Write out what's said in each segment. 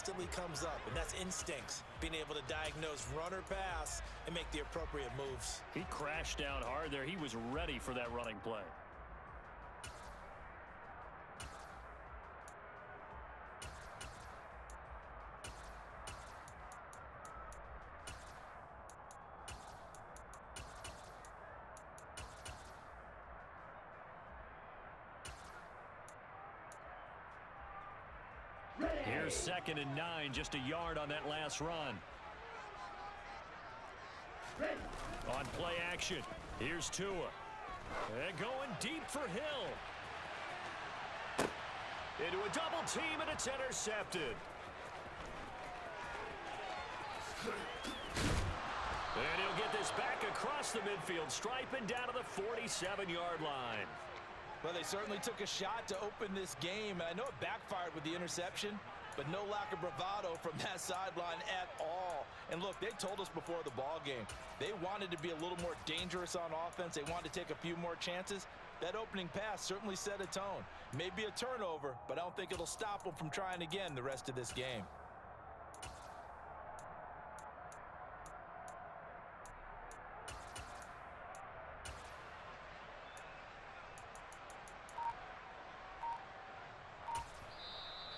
constantly comes up, and that's instincts, being able to diagnose run or pass and make the appropriate moves. He crashed down hard there. He was ready for that running play. Here's 2nd and 9, just a yard on that last run. On play action, here's Tua. And going deep for Hill. Into a double team, and it's intercepted. And he'll get this back across the midfield stripe and down to the 47-yard line. Well, they certainly took a shot to open this game. I know it backfired with the interception, but no lack of bravado from that sideline at all. And look, they told us before the ball game, they wanted to be a little more dangerous on offense. They wanted to take a few more chances. That opening pass certainly set a tone. Maybe a turnover, but I don't think it'll stop them from trying again the rest of this game.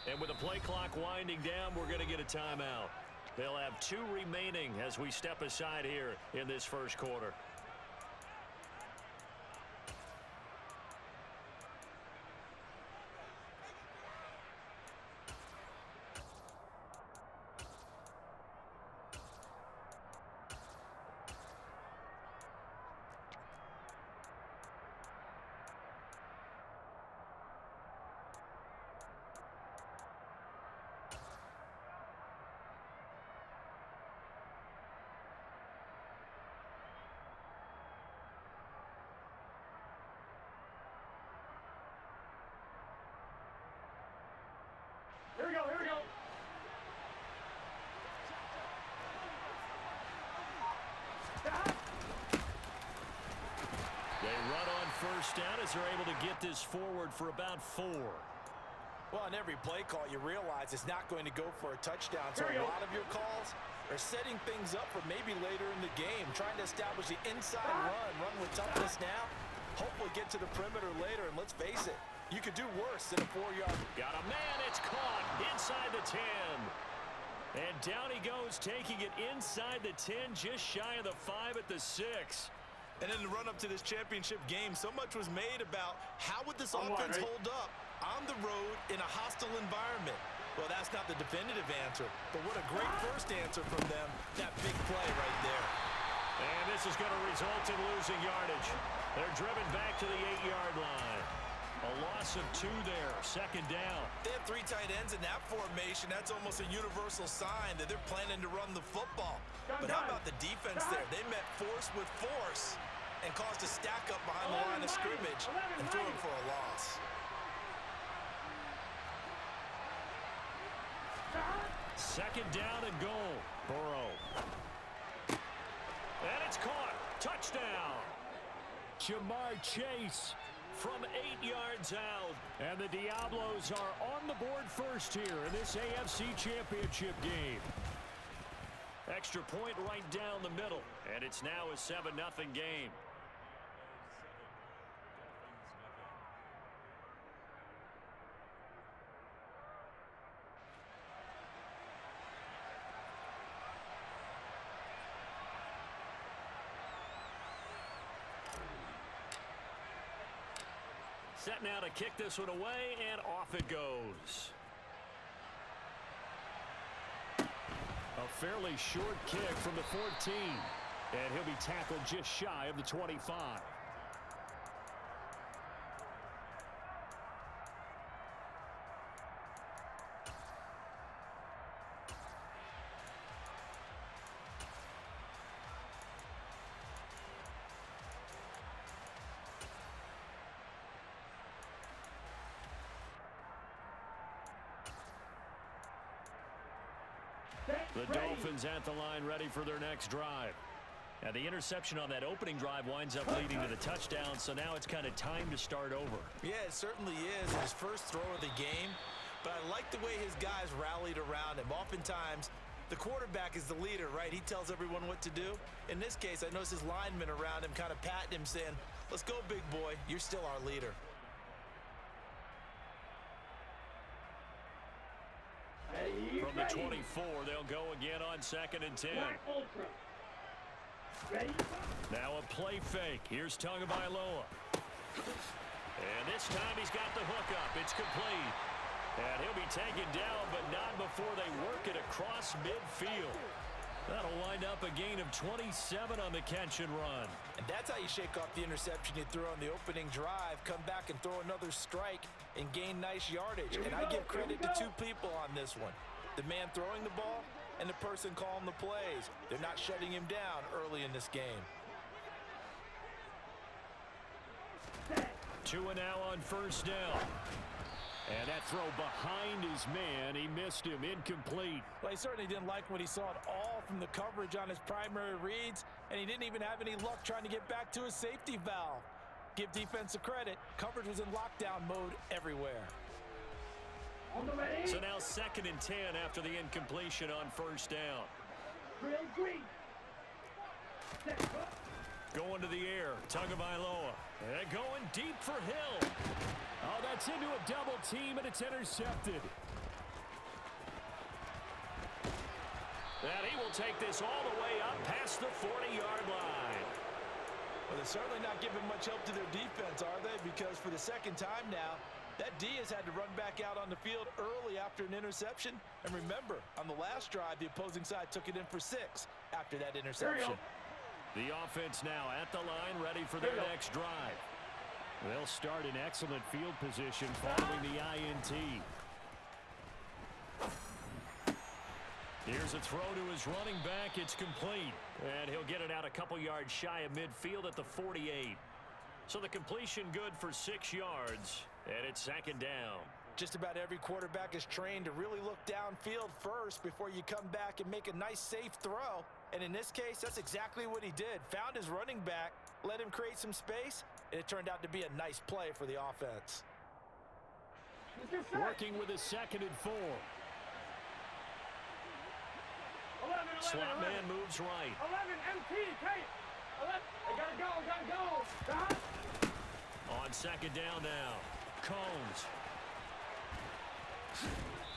And with the play clock winding down, we're going to get a timeout. They'll have 2 remaining as we step aside here in this first quarter. Here we go, here we go. They run on first down as they're able to get this forward for about 4. Well, on every play call, you realize it's not going to go for a touchdown. So a lot of your calls are setting things up for maybe later in the game, trying to establish the inside run with toughness now. Hopefully get to the perimeter later, and let's face it, you could do worse than a 4-yard. Got a man, it's caught inside the 10. And down he goes, taking it inside the 10, just shy of the 5 at the 6. And in the run-up to this championship game, so much was made about how would this offense hold up on the road in a hostile environment. Well, that's not the definitive answer, but what a great first answer from them, that big play right there. And this is going to result in losing yardage. They're driven back to the 8-yard line. A loss of 2 there, 2nd down. They have 3 tight ends in that formation. That's almost a universal sign that they're planning to run the football. But how about the defense there? They met force with force and caused a stack up behind the line of scrimmage and threw him for a loss. Second down and goal. Burrow. And it's caught. Touchdown. Jamar Chase from 8 yards out. And the Diablos are on the board first here in this AFC Championship game. Extra point right down the middle. And it's now a 7-0 game. Set now to kick this one away, and off it goes. A fairly short kick from the 14. And he'll be tackled just shy of the 25. The Dolphins at the line ready for their next drive. Now the interception on that opening drive winds up leading to the touchdown, so now it's kind of time to start over. Yeah, it certainly is. His first throw of the game. But I like the way his guys rallied around him. Oftentimes, the quarterback is the leader, right? He tells everyone what to do. In this case, I noticed his linemen around him kind of patting him, saying, let's go, big boy. You're still our leader. From the 24, they'll go again on 2nd and 10. Now a play fake. Here's Tagovailoa. And this time he's got the hookup. It's complete. And he'll be taken down, but not before they work it across midfield. That'll wind up a gain of 27 on the catch and run. And that's how you shake off the interception you threw on the opening drive, come back and throw another strike and gain nice yardage. And I give credit to two people on this one. The man throwing the ball and the person calling the plays. They're not shutting him down early in this game. 2 and now on 1st down. And that throw behind his man, he missed him, incomplete. Well, he certainly didn't like what he saw at all from the coverage on his primary reads, and he didn't even have any luck trying to get back to his safety valve. Give defense a credit. Coverage was in lockdown mode everywhere. So now 2nd and 10 after the incompletion on 1st down. Going to the air, Tagovailoa. And going deep for Hill. Oh, that's into a double team, and it's intercepted. And he will take this all the way up past the 40-yard line. Well, they're certainly not giving much help to their defense, are they? Because for the second time now, that D has had to run back out on the field early after an interception. And remember, on the last drive, the opposing side took it in for 6 after that interception. The offense now at the line, ready for their next drive. They'll start in excellent field position following the INT. Here's a throw to his running back. It's complete. And he'll get it out a couple yards shy of midfield at the 48. So the completion good for 6 yards. And it's 2nd down. Just about every quarterback is trained to really look downfield first before you come back and make a nice, safe throw. And in this case, that's exactly what he did. Found his running back, let him create some space, and it turned out to be a nice play for the offense. Working with a 2nd and 4. Slot man moves right. 11 MT, Kate. 11. I gotta go. On 2nd down now, Combs.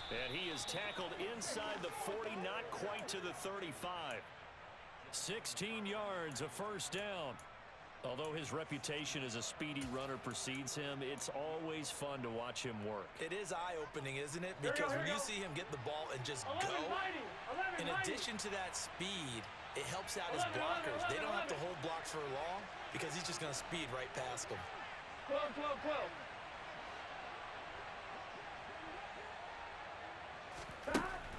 And he is tackled inside the 40, not quite to the 35. 16 yards, a 1st down. Although his reputation as a speedy runner precedes him, it's always fun to watch him work. It is eye-opening, isn't it? Because when you see him get the ball and just go, in addition to that speed, it helps out his blockers. They don't have to hold blocks for long because he's just going to speed right past them. 12.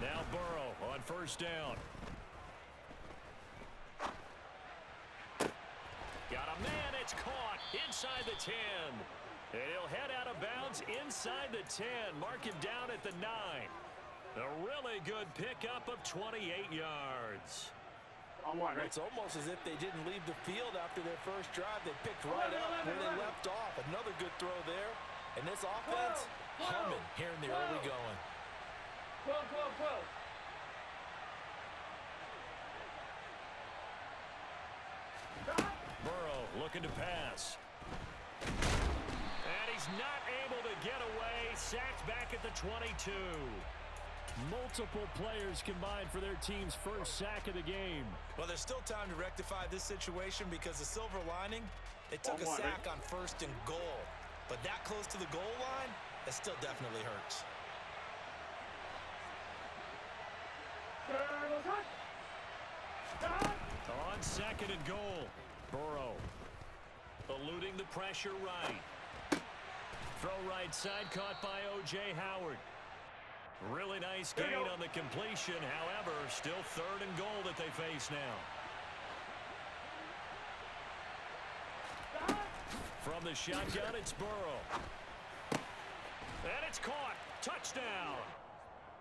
Now Burrow on 1st down. Got a man, it's caught inside the 10. And he'll head out of bounds inside the 10. Mark him down at the 9. A really good pickup of 28 yards. It's almost as if they didn't leave the field after their first drive. They picked right up where they left off. Another good throw there. And this offense, humming here in the early going. 12. Burrow looking to pass. And he's not able to get away. Sacked back at the 22. Multiple players combined for their team's first sack of the game. Well, there's still time to rectify this situation because the silver lining, it took a sack on 1st and goal. But that close to the goal line, that still definitely hurts. On 2nd and goal, Burrow eluding the pressure right. Throw right side caught by O.J. Howard. Really nice gain on the completion. However, still 3rd and goal that they face now. From the shotgun, it's Burrow. And it's caught. Touchdown.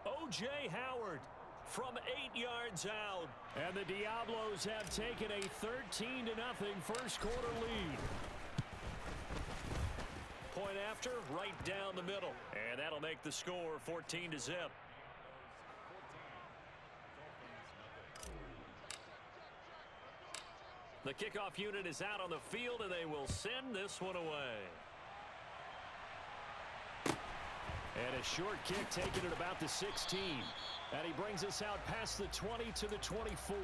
O.J. Howard from 8 yards out. And the Diablos have taken a 13-0 first quarter lead. Point after, right down the middle. And that'll make the score 14-0. The kickoff unit is out on the field, and they will send this one away. And a short kick taken at about the 16. And he brings us out past the 20 to the 24.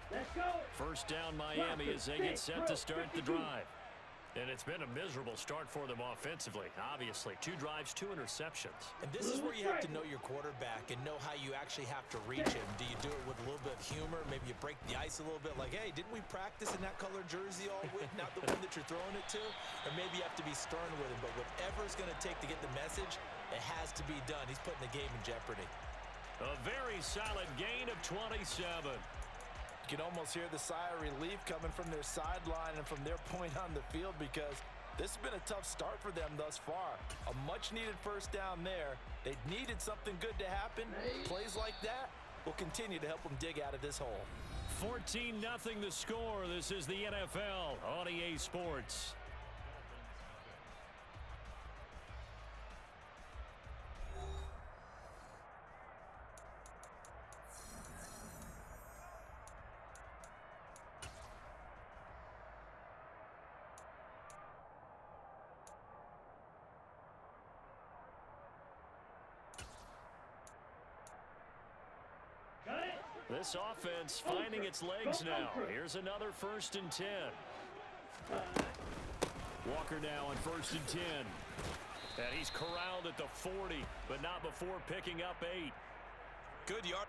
Let's go. First down Miami as they get set to start the drive. And it's been a miserable start for them offensively. Obviously, 2 drives, 2 interceptions. And this is where you have to know your quarterback and know how you actually have to reach him. Do you do it with a little bit of humor? Maybe you break the ice a little bit like, hey, didn't we practice in that color jersey all week? Not the one that you're throwing it to? Or maybe you have to be stern with him. But whatever it's going to take to get the message, it has to be done. He's putting the game in jeopardy. A very solid gain of 27. You can almost hear the sigh of relief coming from their sideline and from their point on the field, because this has been a tough start for them thus far. A much-needed first down there. They needed something good to happen. Plays like that will continue to help them dig out of this hole. 14-0 the score. This is the NFL on EA Sports. This offense finding its legs now. Here's another 1st and 10. Walker now on 1st and 10. And he's corralled at the 40, but not before picking up 8. Good yard.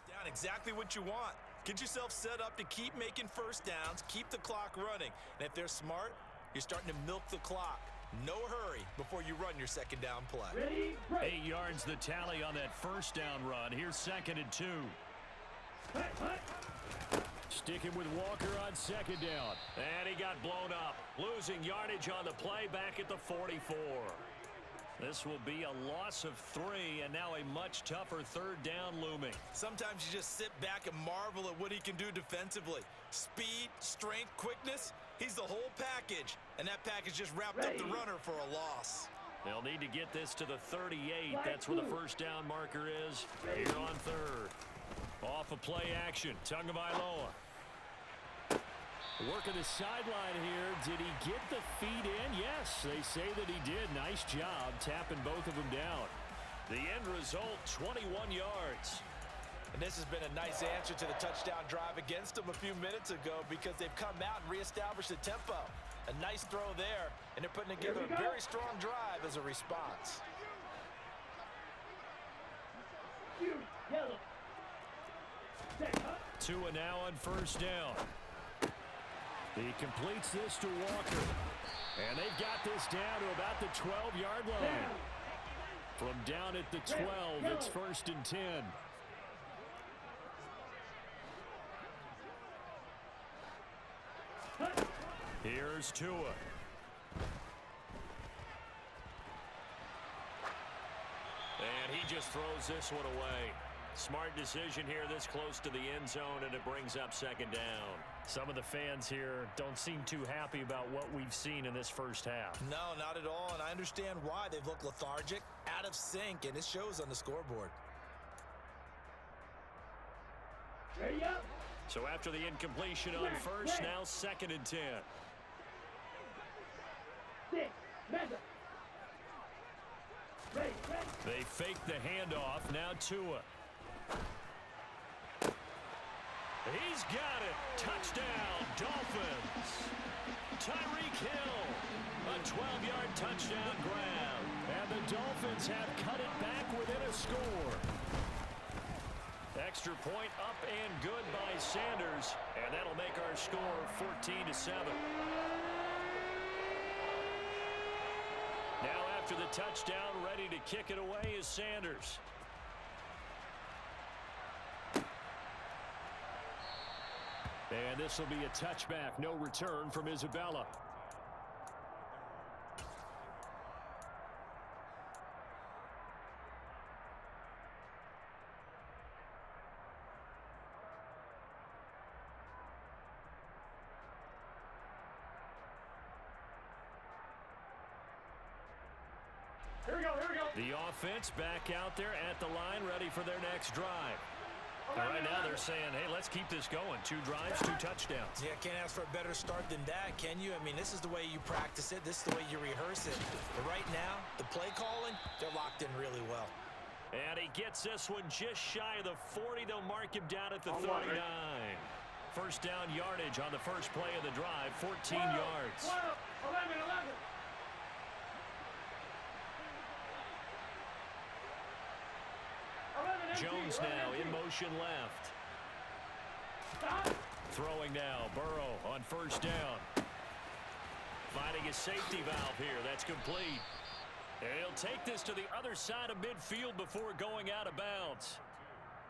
Down exactly what you want. Get yourself set up to keep making first downs, keep the clock running. And if they're smart, you're starting to milk the clock. No hurry before you run your second down play. Ready, break. 8 yards the tally on that first down run. Here's 2nd and 2. Sticking with Walker on 2nd down. And he got blown up. Losing yardage on the play back at the 44. This will be a loss of 3, and now a much tougher 3rd down looming. Sometimes you just sit back and marvel at what he can do defensively. Speed, strength, quickness, he's the whole package. And that package just wrapped up the runner for a loss. They'll need to get this to the 38. That's where the first down marker is here on 3rd. Off a play action, Tagovailoa. Working the sideline here. Did he get the feet in? Yes, they say that he did. Nice job tapping both of them down. The end result, 21 yards. And this has been a nice answer to the touchdown drive against them a few minutes ago, because they've come out and reestablished the tempo. A nice throw there, and they're putting together a very strong drive as a response. Tua now on 1st down. He completes this to Walker. And they've got this down to about the 12-yard line. From down at the 12, it's 1st and 10. Here's Tua. And he just throws this one away. Smart decision here this close to the end zone, and it brings up 2nd down. Some of the fans here don't seem too happy about what we've seen in this first half. No, not at all, and I understand why. They've looked lethargic, out of sync, and it shows on the scoreboard. Ready up. So after the incompletion on 1st, now 2nd and 10. 6, measure. Ready, ready. They fake the handoff, now Tua. He's got it. Touchdown, Dolphins. Tyreek Hill. A 12-yard touchdown grab. And the Dolphins have cut it back within a score. Extra point up and good by Sanders. And that'll make our score 14-7. Now after after the touchdown, ready to kick it away is Sanders. And this will be a touchback. No return from Isabella. Here we go, here we go. The offense back out there at the line, ready for their next drive. And right now they're saying, hey, let's keep this going. 2 drives, 2 touchdowns. Yeah, can't ask for a better start than that, can you? I mean, this is the way you practice it. This is the way you rehearse it. But right now, the play calling, they're locked in really well. And he gets this one just shy of the 40. They'll mark him down at the 39. First down yardage on the first play of the drive, 14 yards. 11, 11. Jones now in motion left. Stop. Throwing now, Burrow on first down. Finding a safety valve here. That's complete. And he'll take this to the other side of midfield before going out of bounds.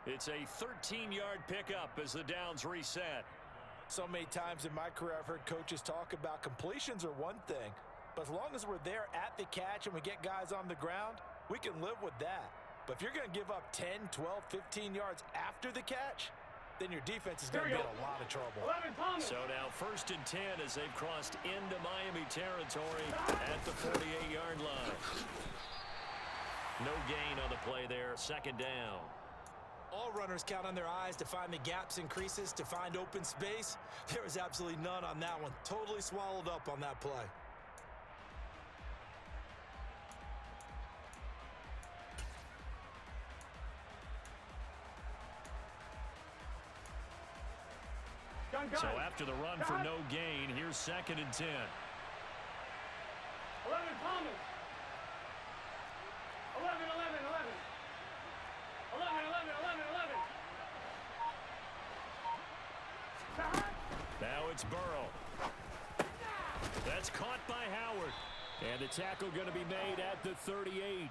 It's a 13-yard pickup as the downs reset. So many times in my career I've heard coaches talk about completions are one thing, but as long as we're there at the catch and we get guys on the ground, we can live with that. But if you're going to give up 10, 12, 15 yards after the catch, then your defense is going to be in a lot of trouble. 11, Thomas. So now 1st and 10 as they've crossed into Miami territory at the 48-yard line. No gain on the play there. 2nd down. All runners count on their eyes to find the gaps and creases, to find open space. There was absolutely none on that one. Totally swallowed up on that play. So after the run for no gain, here's 2nd and 10. 11, Thomas. 11, 11, 11. 11, 11, 11, 11. Stop. Now it's Burrow. That's caught by Howard. And the tackle going to be made at the 38.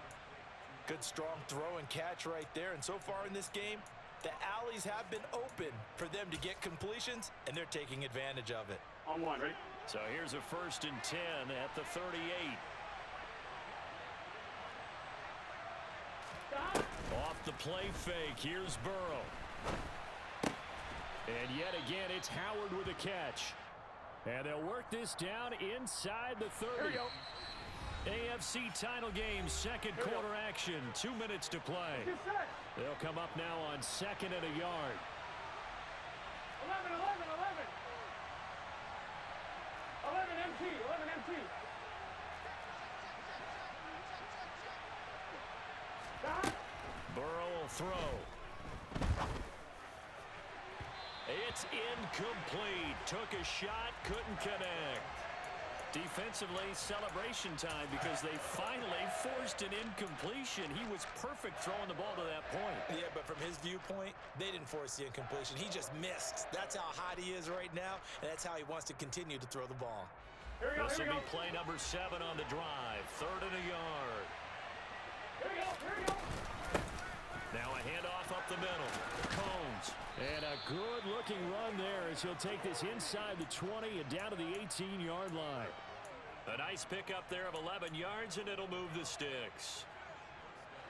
Good strong throw and catch right there. And so far in this game, the alleys have been open for them to get completions, and they're taking advantage of it. On 1, right? So here's a 1st and 10 at the 38. Stop. Off the play fake, here's Burrow. And yet again, it's Howard with a catch. And they'll work this down inside the 30. Here we go. AFC title game, 2nd quarter action, 2 minutes to play. Get set. They'll come up now on 2nd and a yard. 11, 11, 11. 11 MT, 11 MT. Stop. Burrow will throw. It's incomplete. Took a shot, couldn't connect. Defensively, celebration time because they finally forced an incompletion. He was perfect throwing the ball to that point. Yeah, but from his viewpoint, they didn't force the incompletion. He just missed. That's how hot he is right now, and that's how he wants to continue to throw the ball. Here we go, This here will we be go. play number 7 on the drive. 3rd and a yard. Here we go, here we go. Now a handoff up the middle. Combs. And a good-looking run there as he'll take this inside the 20 and down to the 18-yard line. A nice pickup there of 11 yards, and it'll move the sticks.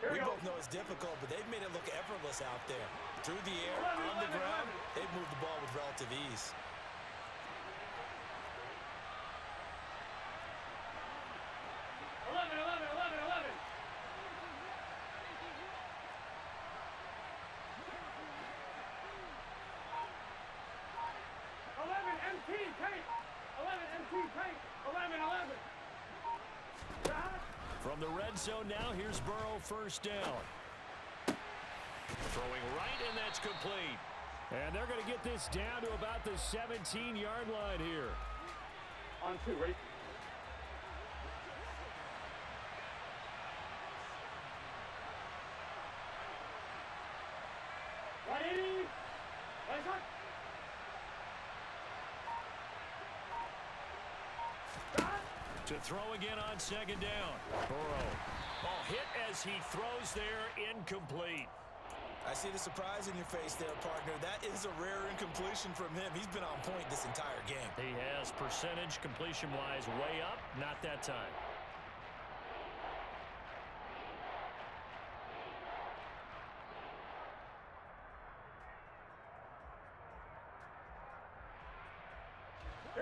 Here We we go. both know it's difficult, but they've made it look effortless out there. Through the air, on the ground, they've moved the ball with relative ease. From the red zone now, here's Burrow, 1st down. Throwing right, and that's complete. And they're going to get this down to about the 17-yard line here. On 2, ready? Ready? Ready, shot. To throw again on second down. Burrow. Ball hit as he throws there, incomplete. I see the surprise in your face there, partner. That is a rare incompletion from him. He's been on point this entire game. He has percentage completion-wise way up, not that time.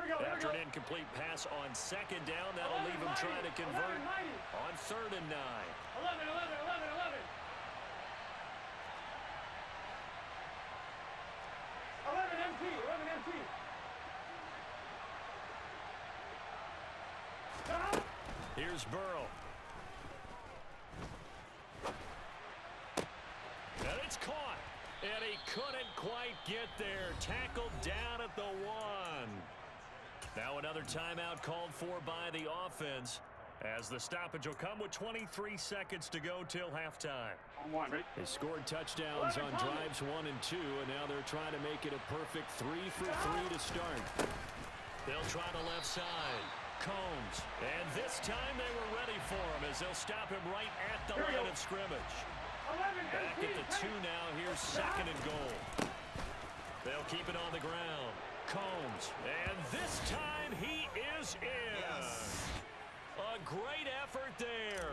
After an incomplete pass on second down, that'll leave him trying to convert on 3rd and 9. 11, 11, 11, 11. 11 MT, 11 MT. Stop. Here's Burrow. And it's caught. And he couldn't quite get there. Tackled down at the 1. Now another timeout called for by the offense, as the stoppage will come with 23 seconds to go till halftime. They scored touchdowns on drives 1 and 2, and now they're trying to make it a perfect 3 for 3 to start. They'll try the left side. Combs. And this time they were ready for him, as they'll stop him right at the line of scrimmage. Back at the 2 now. Here's 2nd and goal. They'll keep it on the ground. Combs, and this time he is in. Yes. A great effort there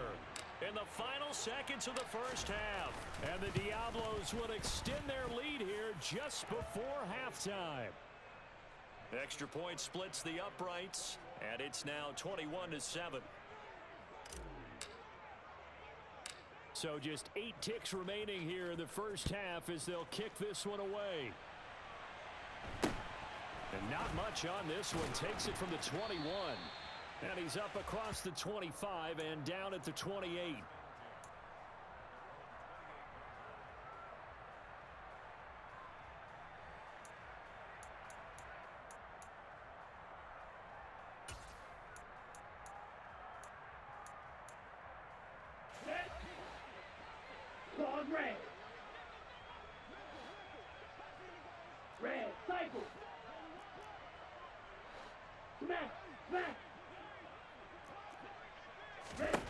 in the final seconds of the first half. And the Diablos will extend their lead here just before halftime. Extra point splits the uprights, and it's now 21-7. So just 8 ticks remaining here in the first half as they'll kick this one away. And not much on this one. Takes it from the 21. And he's up across the 25 and down at the 28. Lord red. Red, cycle. Smack, smack. Red.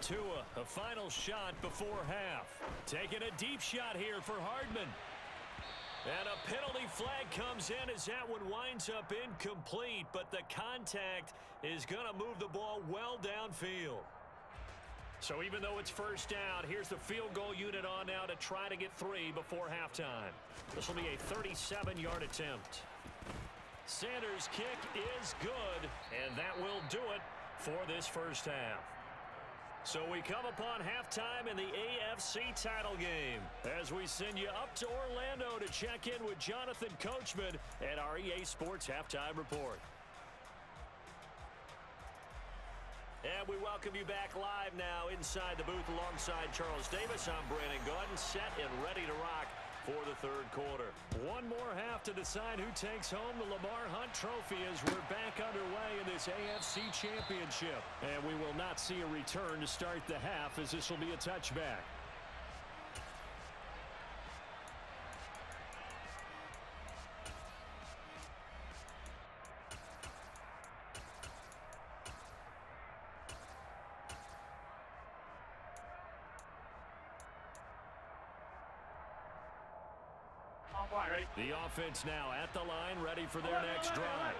Tua, a final shot before half. Taking a deep shot here for Hardman. And a penalty flag comes in as that one winds up incomplete, but the contact is going to move the ball well downfield. So even though it's first down, here's the field goal unit on now to try to get 3 before halftime. This will be a 37-yard attempt. Sanders' kick is good, and that will do it for this first half. So we come upon halftime in the AFC title game as we send you up to Orlando to check in with Jonathan Coachman at our EA Sports Halftime Report. And we welcome you back live now inside the booth alongside Charles Davis. I'm Brandon Gaudin, set and ready to rock for the third quarter. One more half to decide who takes home the Lamar Hunt Trophy as we're back underway in this AFC Championship. And we will not see a return to start the half, as this will be a touchback. The offense now at the line, ready for their next drive.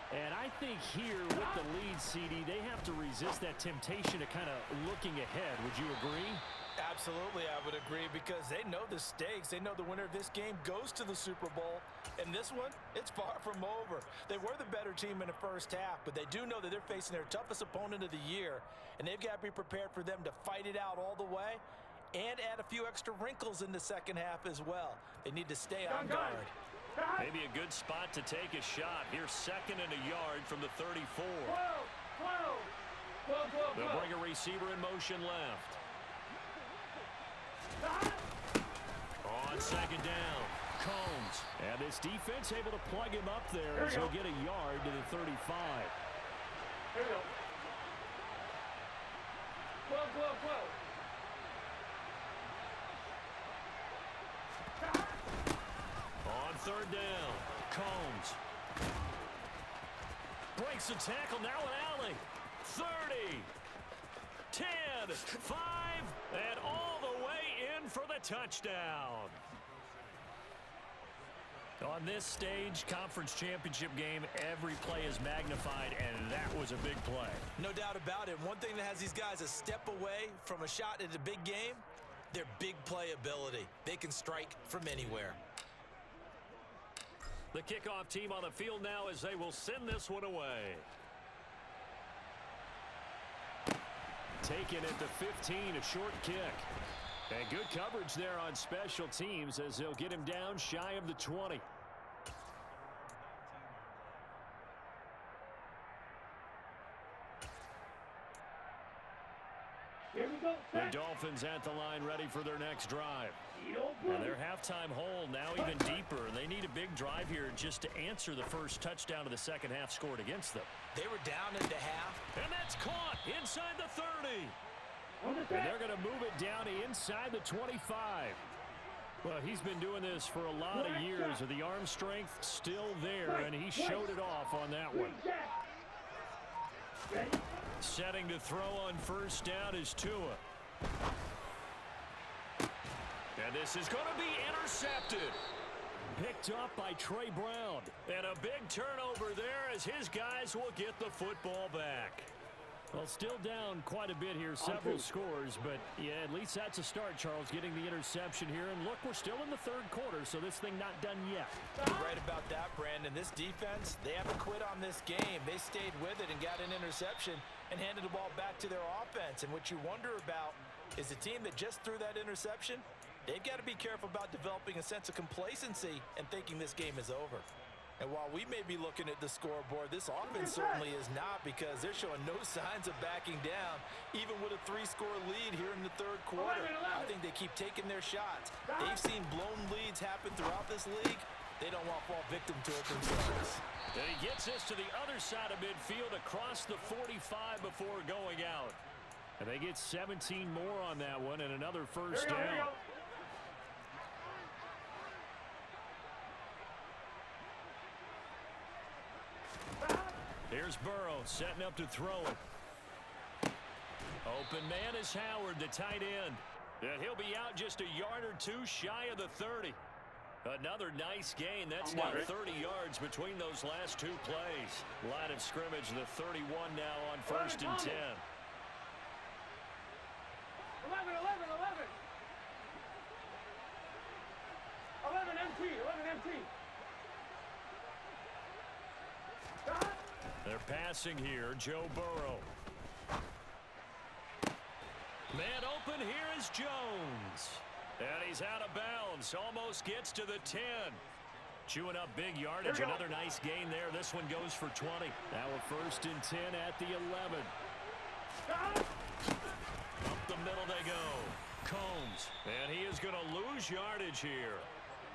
And I think here with the lead, CD, they have to resist that temptation to kind of looking ahead. Would you agree? Absolutely, I would agree, because they know the stakes. They know the winner of this game goes to the Super Bowl. And this one, it's far from over. They were the better team in the first half, but they do know that they're facing their toughest opponent of the year. And they've got to be prepared for them to fight it out all the way and add a few extra wrinkles in the second half as well. They need to stay on guard. Maybe a good spot to take a shot. Here's 2nd and a yard from the 34. They'll bring a receiver in motion left. On 2nd down, Combs. And this defense able to plug him up there as he'll get a yard to the 35. Here we go. 12. On 3rd down, Combs breaks the tackle, now an alley. 30, 10, 5, and all the way in for the touchdown. On this stage, conference championship game, every play is magnified, and that was a big play. No doubt about it. One thing that has these guys a step away from a shot at a big game, their big play ability. They can strike from anywhere. The kickoff team on the field now as they will send this one away. Taken at the 15, a short kick. And good coverage there on special teams as they'll get him down shy of the 20. Here we go. The Dolphins at the line ready for their next drive. And their halftime hole now even deeper. They need a big drive here just to answer the first touchdown of the second half scored against them. They were down into half. And that's caught inside the 30. And they're going to move it down inside the 25. Well, he's been doing this for a lot of years. The arm strength still there, and he showed it off on that one. Setting to throw on first down is Tua. And this is going to be intercepted. Picked up by Trey Brown. And a big turnover there as his guys will get the football back. Well, still down quite a bit here, several scores, but yeah, at least that's a start, Charles, getting the interception here. And look, we're still in the third quarter, so this thing not done yet. You're right about that, Brandon. This defense, they haven't quit on this game. They stayed with it and got an interception and handed the ball back to their offense. And what you wonder about is the team that just threw that interception, they've got to be careful about developing a sense of complacency and thinking this game is over. And while we may be looking at the scoreboard, this offense certainly is not, because they're showing no signs of backing down, even with a 3-score lead here in the third quarter. I think they keep taking their shots. They've seen blown leads happen throughout this league. They don't want to fall victim to it themselves. And he gets this to the other side of midfield across the 45 before going out. And they get 17 more on that one and another first down. Here's Burrow setting up to throw it. Open man is Howard, the tight end. And he'll be out just a yard or two shy of the 30. Another nice gain. That's now 30 yards between those last two plays. Line of scrimmage, the 31 now on first and 10. 11, 11 empty. They're passing here, Joe Burrow. Man open, here is Jones. And he's out of bounds, almost gets to the 10. Chewing up big yardage, another nice gain there. This one goes for 20. Now a first and 10 at the 11. Up the middle they go. Combs, and he is going to lose yardage here.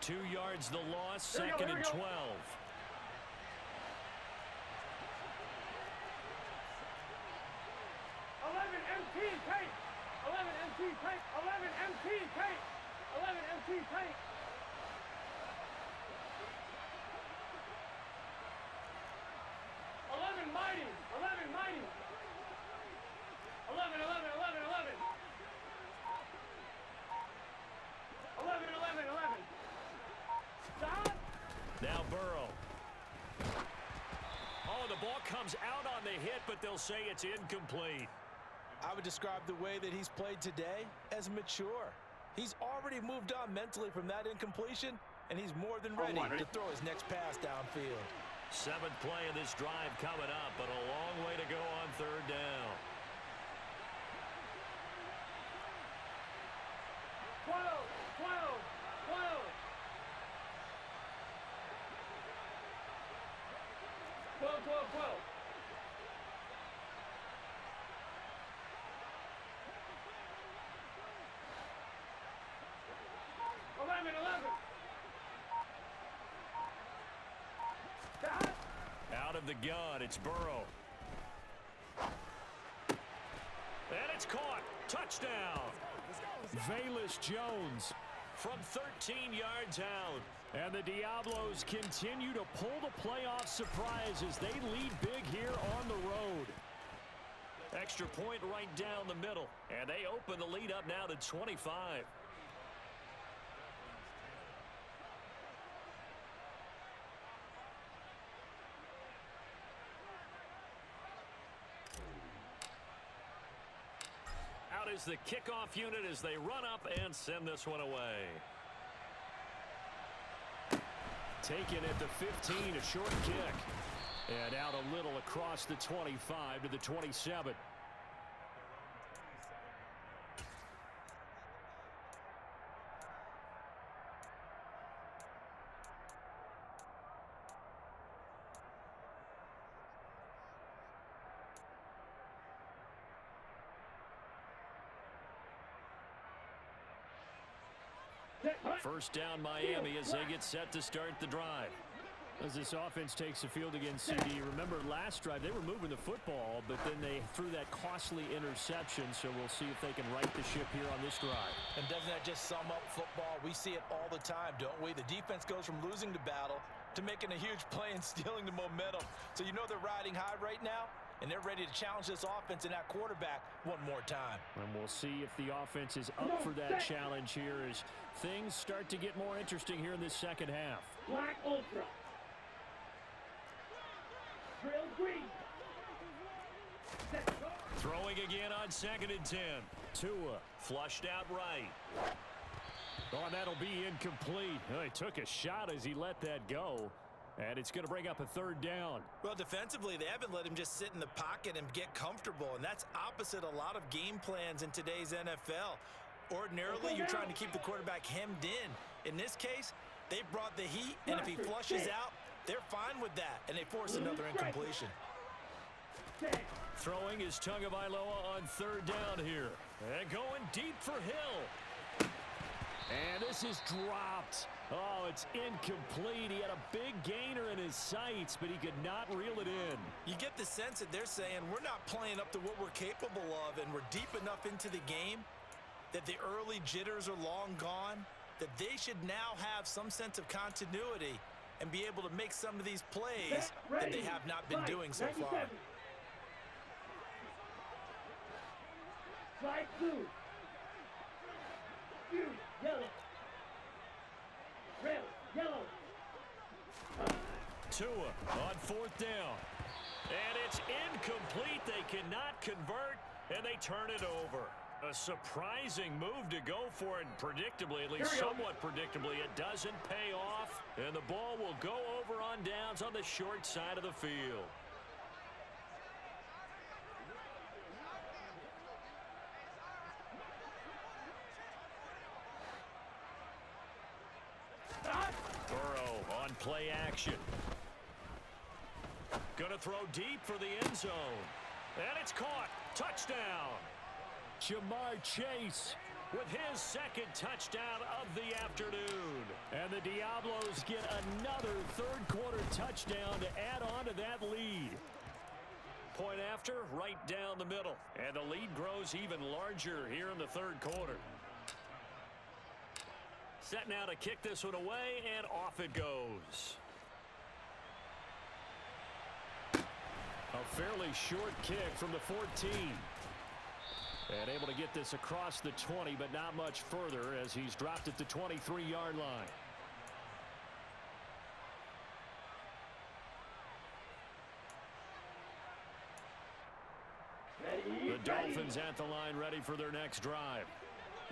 2 yards the loss, second and 12. 11 empty tank. 11 mighty. 11. 11. Stop. Now Burrow. Oh, the ball comes out on the hit, but they'll say it's incomplete. I would describe the way that he's played today as mature. He's already moved on mentally from that incompletion, and he's more than ready to throw his next pass downfield. 7th play of this drive coming up, but a long way to go on third down. 12. 11. Out of the gun, it's Burrow. And it's caught. Touchdown. Velus Jones from 13 yards out. And the Diablos continue to pull the playoff surprise as they lead big here on the road. extra point right down the middle. And they open the lead up now to 25. Out is the kickoff unit as they run up and send this one away. Taken at the 15, a short kick. And out a little across the 25 to the 27. First down Miami as they get set to start the drive. As this offense takes the field against CD, remember last drive they were moving the football, but then they threw that costly interception, so we'll see if they can right the ship here on this drive. And doesn't that just sum up football? We see it all the time, don't we? The defense goes from losing the battle to making a huge play and stealing the momentum. So you know they're riding high right now, and they're ready to challenge this offense and that quarterback one more time. And we'll see if the offense is up for that challenge here as things start to get more interesting here in this second half. Black Ultra. Drill green. Throwing again on 2nd and 10. Tua flushed out right. Oh, and that'll be incomplete. Oh, he took a shot as he let that go. And it's going to bring up a 3rd down. Well, defensively, they haven't let him just sit in the pocket and get comfortable, and that's opposite a lot of game plans in today's NFL. Ordinarily, you're trying to keep the quarterback hemmed in. In this case, they brought the heat, and if he flushes out, they're fine with that, and they force another incompletion. Throwing is Tagovailoa on 3rd down here. And going deep for Hill. And this is dropped. Oh, it's incomplete. He had a big gainer in his sights, but he could not reel it in. You get the sense that they're saying we're not playing up to what we're capable of, and we're deep enough into the game that the early jitters are long gone, that they should now have some sense of continuity and be able to make some of these plays that they have not been doing so far. Slide blue. Yellow. Red, yellow. Tua on 4th down. And it's incomplete. They cannot convert, and they turn it over. A surprising move to go for it, and predictably, at least somewhat predictably, it doesn't pay off, and the ball will go over on downs on the short side of the field. Burrow on play action. Gonna throw deep for the end zone. And it's caught. Touchdown. Jamar Chase with his 2nd touchdown of the afternoon. And the Diablos get another 3rd quarter touchdown to add on to that lead. Point after, right down the middle. And the lead grows even larger here in the 3rd quarter. Set now to kick this one away, and off it goes. A fairly short kick from the 14. And able to get this across the 20, but not much further as he's dropped at the 23-yard line. The Dolphins at the line ready for their next drive.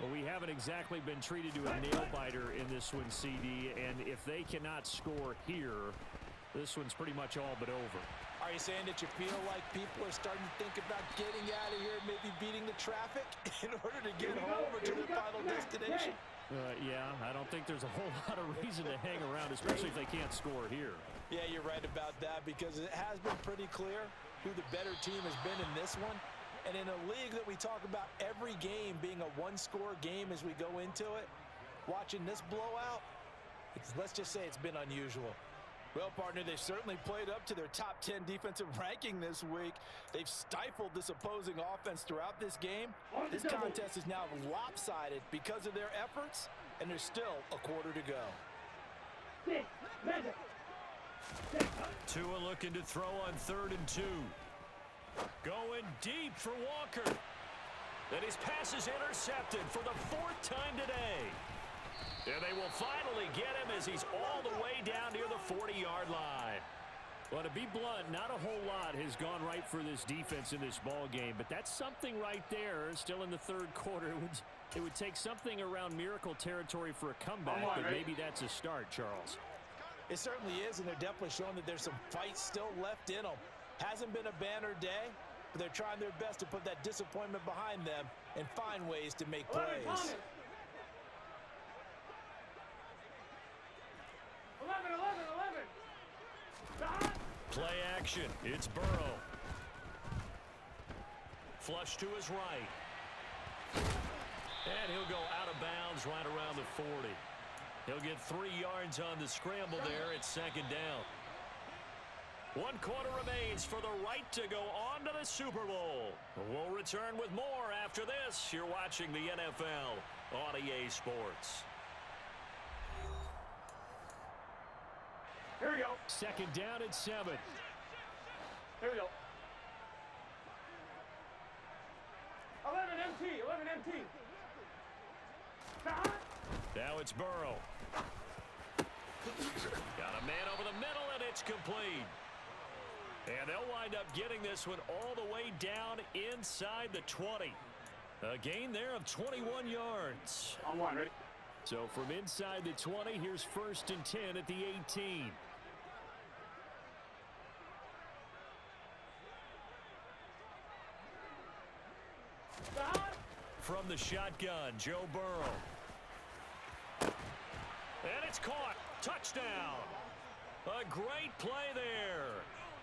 Well, we haven't exactly been treated to a nail-biter in this one, CD, and if they cannot score here, this one's pretty much all but over. Are you saying that you feel like people are starting to think about getting out of here, maybe beating the traffic in order to get home or to their final destination? Yeah, I don't think there's a whole lot of reason to hang around, especially if they can't score here. Yeah, you're right about that because it has been pretty clear who the better team has been in this one. And in a league that we talk about every game being a one-score game as we go into it, watching this blowout, let's just say it's been unusual. Well, partner, they've certainly played up to their top 10 defensive ranking this week. They've stifled this opposing offense throughout this game. This contest is now lopsided because of their efforts, and there's still a quarter to go. Tua looking to throw on 3rd and 2. Going deep for Walker. And his pass is intercepted for the 4th time today. And they will finally get him as he's all the way down near the 40-yard line. Well, to be blunt, not a whole lot has gone right for this defense in this ball game, but that's something right there. Still in the 3rd quarter, it would take something around miracle territory for a comeback, but maybe that's a start, Charles. It certainly is, and they're definitely showing that there's some fight still left in them. Hasn't been a banner day, but they're trying their best to put that disappointment behind them and find ways to make plays. 11. Play action. It's Burrow. Flush to his right. And he'll go out of bounds right around the 40. He'll get 3 yards on the scramble there. It's 2nd down. 1 quarter remains for the right to go on to the Super Bowl. We'll return with more after this. You're watching the NFL on EA Sports. Here we go. 2nd down at 7. Here we go. 11 MT. Now it's Burrow. Got a man over the middle, and it's complete. And they'll wind up getting this one all the way down inside the 20. A gain there of 21 yards. On 1, ready? So from inside the 20, here's 1st and 10 at the 18. From the shotgun, Joe Burrow. And it's caught. Touchdown. A great play there.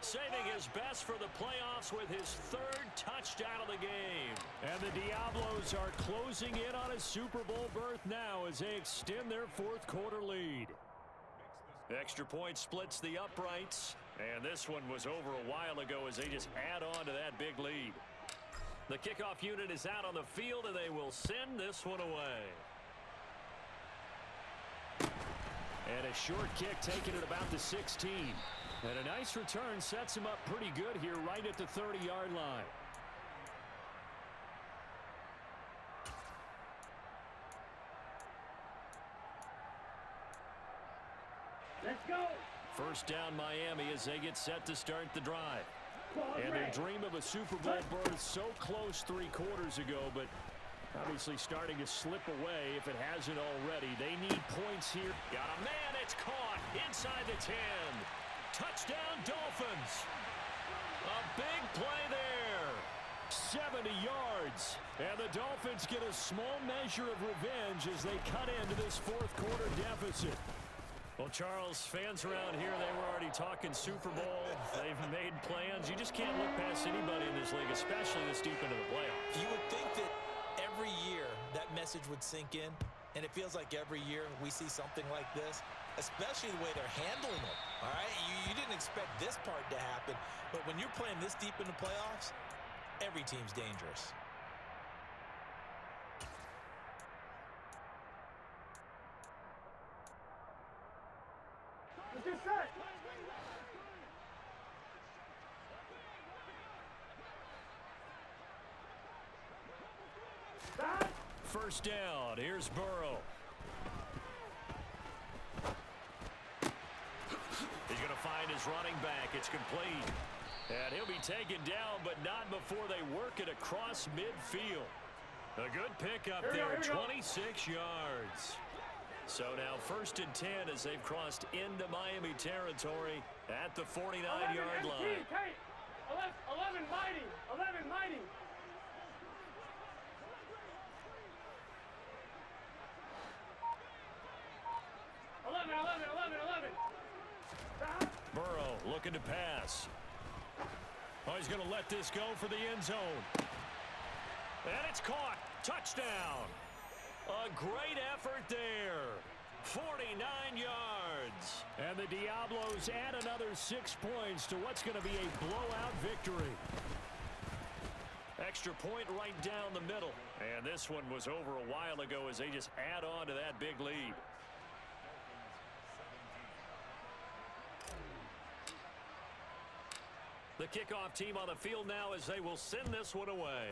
Saving his best for the playoffs with his 3rd touchdown of the game. And the Diablos are closing in on a Super Bowl berth now as they extend their 4th quarter lead. Extra point splits the uprights. And this one was over a while ago as they just add on to that big lead. The kickoff unit is out on the field, and they will send this one away. And a short kick taken at about the 16. And a nice return sets him up pretty good here right at the 30-yard line. Let's go. 1st down Miami as they get set to start the drive. And their dream of a Super Bowl berth so close 3 quarters ago, but obviously starting to slip away if it hasn't already. They need points here. Got a man, it's caught inside the 10. Touchdown Dolphins. A big play there. 70 yards. And the Dolphins get a small measure of revenge as they cut into this 4th quarter deficit. Well, Charles, fans around here, they were already talking Super Bowl. They've made plans. You just can't look past anybody in this league, especially this deep into the playoffs. You would think that every year that message would sink in, and it feels like every year we see something like this, especially the way they're handling it. All right, you didn't expect this part to happen, but when you're playing this deep in the playoffs, every team's dangerous. Let's get set. Stop. 1st down. Here's Burrow. He's going to find his running back. It's complete. And he'll be taken down, but not before they work it across midfield. A good pickup there, 26 yards. So now 1st and 10 as they've crossed into Miami territory at the 49-yard line. 11 mighty. 11 mighty. Burrow looking to pass. Oh, he's going to let this go for the end zone. And it's caught. Touchdown. A great effort there. 49 yards. And the Diablos add another 6 points to what's going to be a blowout victory. Extra point right down the middle. And this one was over a while ago as they just add on to that big lead. The kickoff team on the field now as they will send this one away.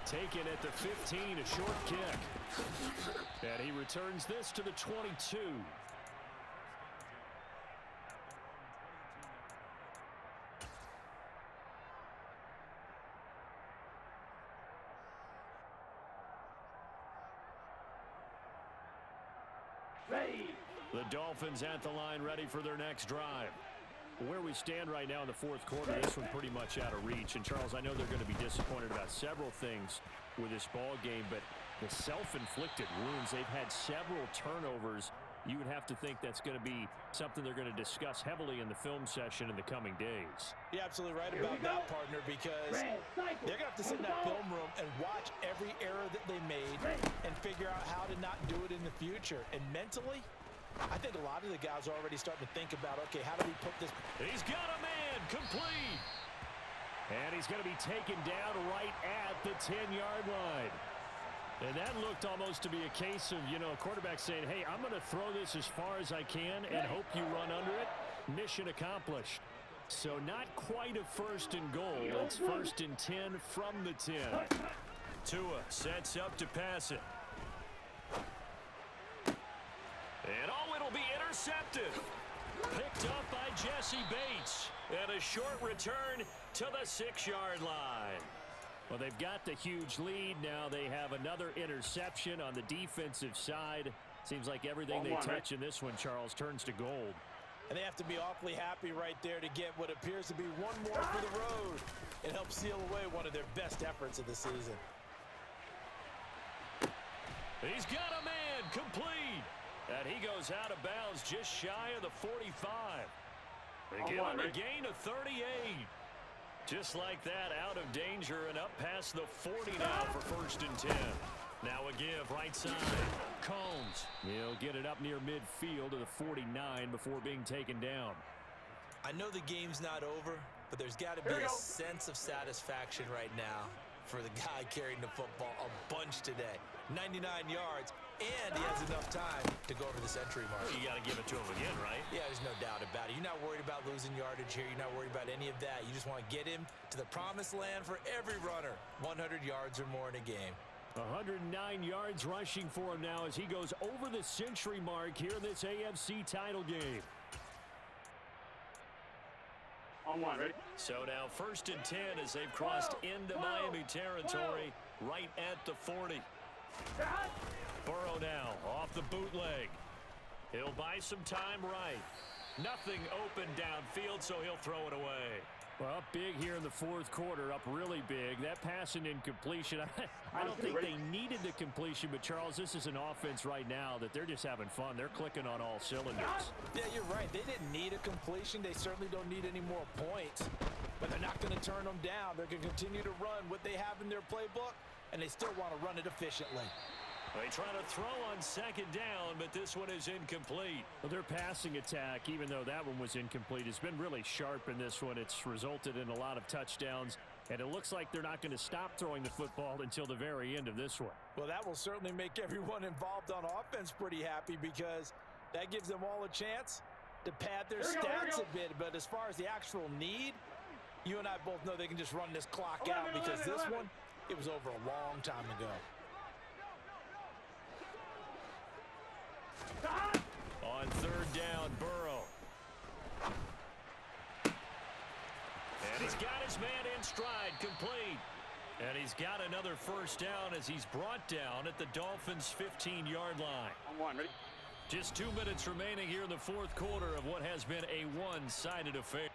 Taken at the 15, a short kick. And he returns this to the 22. Ready. The Dolphins at the line ready for their next drive. Where we stand right now in the fourth quarter, this one pretty much out of reach. And, Charles, I know they're going to be disappointed about several things with this ball game, but the self-inflicted wounds, they've had several turnovers. You would have to think that's going to be something they're going to discuss heavily in the film session in the coming days. You're absolutely right about that, partner, because they're going to have to sit in that film room and watch every error that they made and figure out how to not do it in the future. And mentally, I think a lot of the guys are already starting to think about, okay, how do we put this? He's got a man, complete. And he's going to be taken down right at the 10-yard line. And that looked almost to be a case of, a quarterback saying, hey, I'm going to throw this as far as I can and hope you run under it. Mission accomplished. So not quite a first and goal. It's first and 10 from the 10. Tua sets up to pass it. And it'll be intercepted. Picked up by Jesse Bates. And a short return to the 6-yard line. Well, they've got the huge lead. Now they have another interception on the defensive side. Seems like everything they touch in this one, Charles, turns to gold. And they have to be awfully happy right there to get what appears to be one more for the road. It helps seal away one of their best efforts of the season. He's got a man, complete. And he goes out of bounds just shy of the 45. They give him a gain of 38. Just like that, out of danger and up past the 40 now for first and 10. Now a give right side. Combs. He'll get it up near midfield to the 49 before being taken down. I know the game's not over, but there's got to be a sense of satisfaction right now for the guy carrying the football a bunch today. 99 yards, and he has enough time to go over the century mark. You got to give it to him again, right? Yeah, there's no doubt about it. You're not worried about losing yardage here. You're not worried about any of that. You just want to get him to the promised land for every runner. 100 yards or more in a game. 109 yards rushing for him now as he goes over the century mark here in this AFC title game. On one, ready? So now first and 10 as they've crossed into Miami territory right at the 40. Burrow now off the bootleg. He'll buy some time right. Nothing open downfield, so he'll throw it away. Well, up big here in the fourth quarter, up really big. That pass and incompletion, I don't think they needed the completion, but Charles, this is an offense right now that they're just having fun. They're clicking on all cylinders. Yeah, you're right. They didn't need a completion. They certainly don't need any more points, but they're not going to turn them down. They're going to continue to run what they have in their playbook, and they still want to run it efficiently. They try to throw on second down, but this one is incomplete. Well, their passing attack, even though that one was incomplete, has been really sharp in this one. It's resulted in a lot of touchdowns, and it looks like they're not going to stop throwing the football until the very end of this one. Well, that will certainly make everyone involved on offense pretty happy because that gives them all a chance to pad their stats a bit. But as far as the actual need, you and I both know they can just run this clock out because this one, it was over a long time ago. On third down, Burrow. And he's got his man in stride, complete. And he's got another first down as he's brought down at the Dolphins' 15-yard line. On one, ready? Just 2 minutes remaining here in the fourth quarter of what has been a one-sided affair.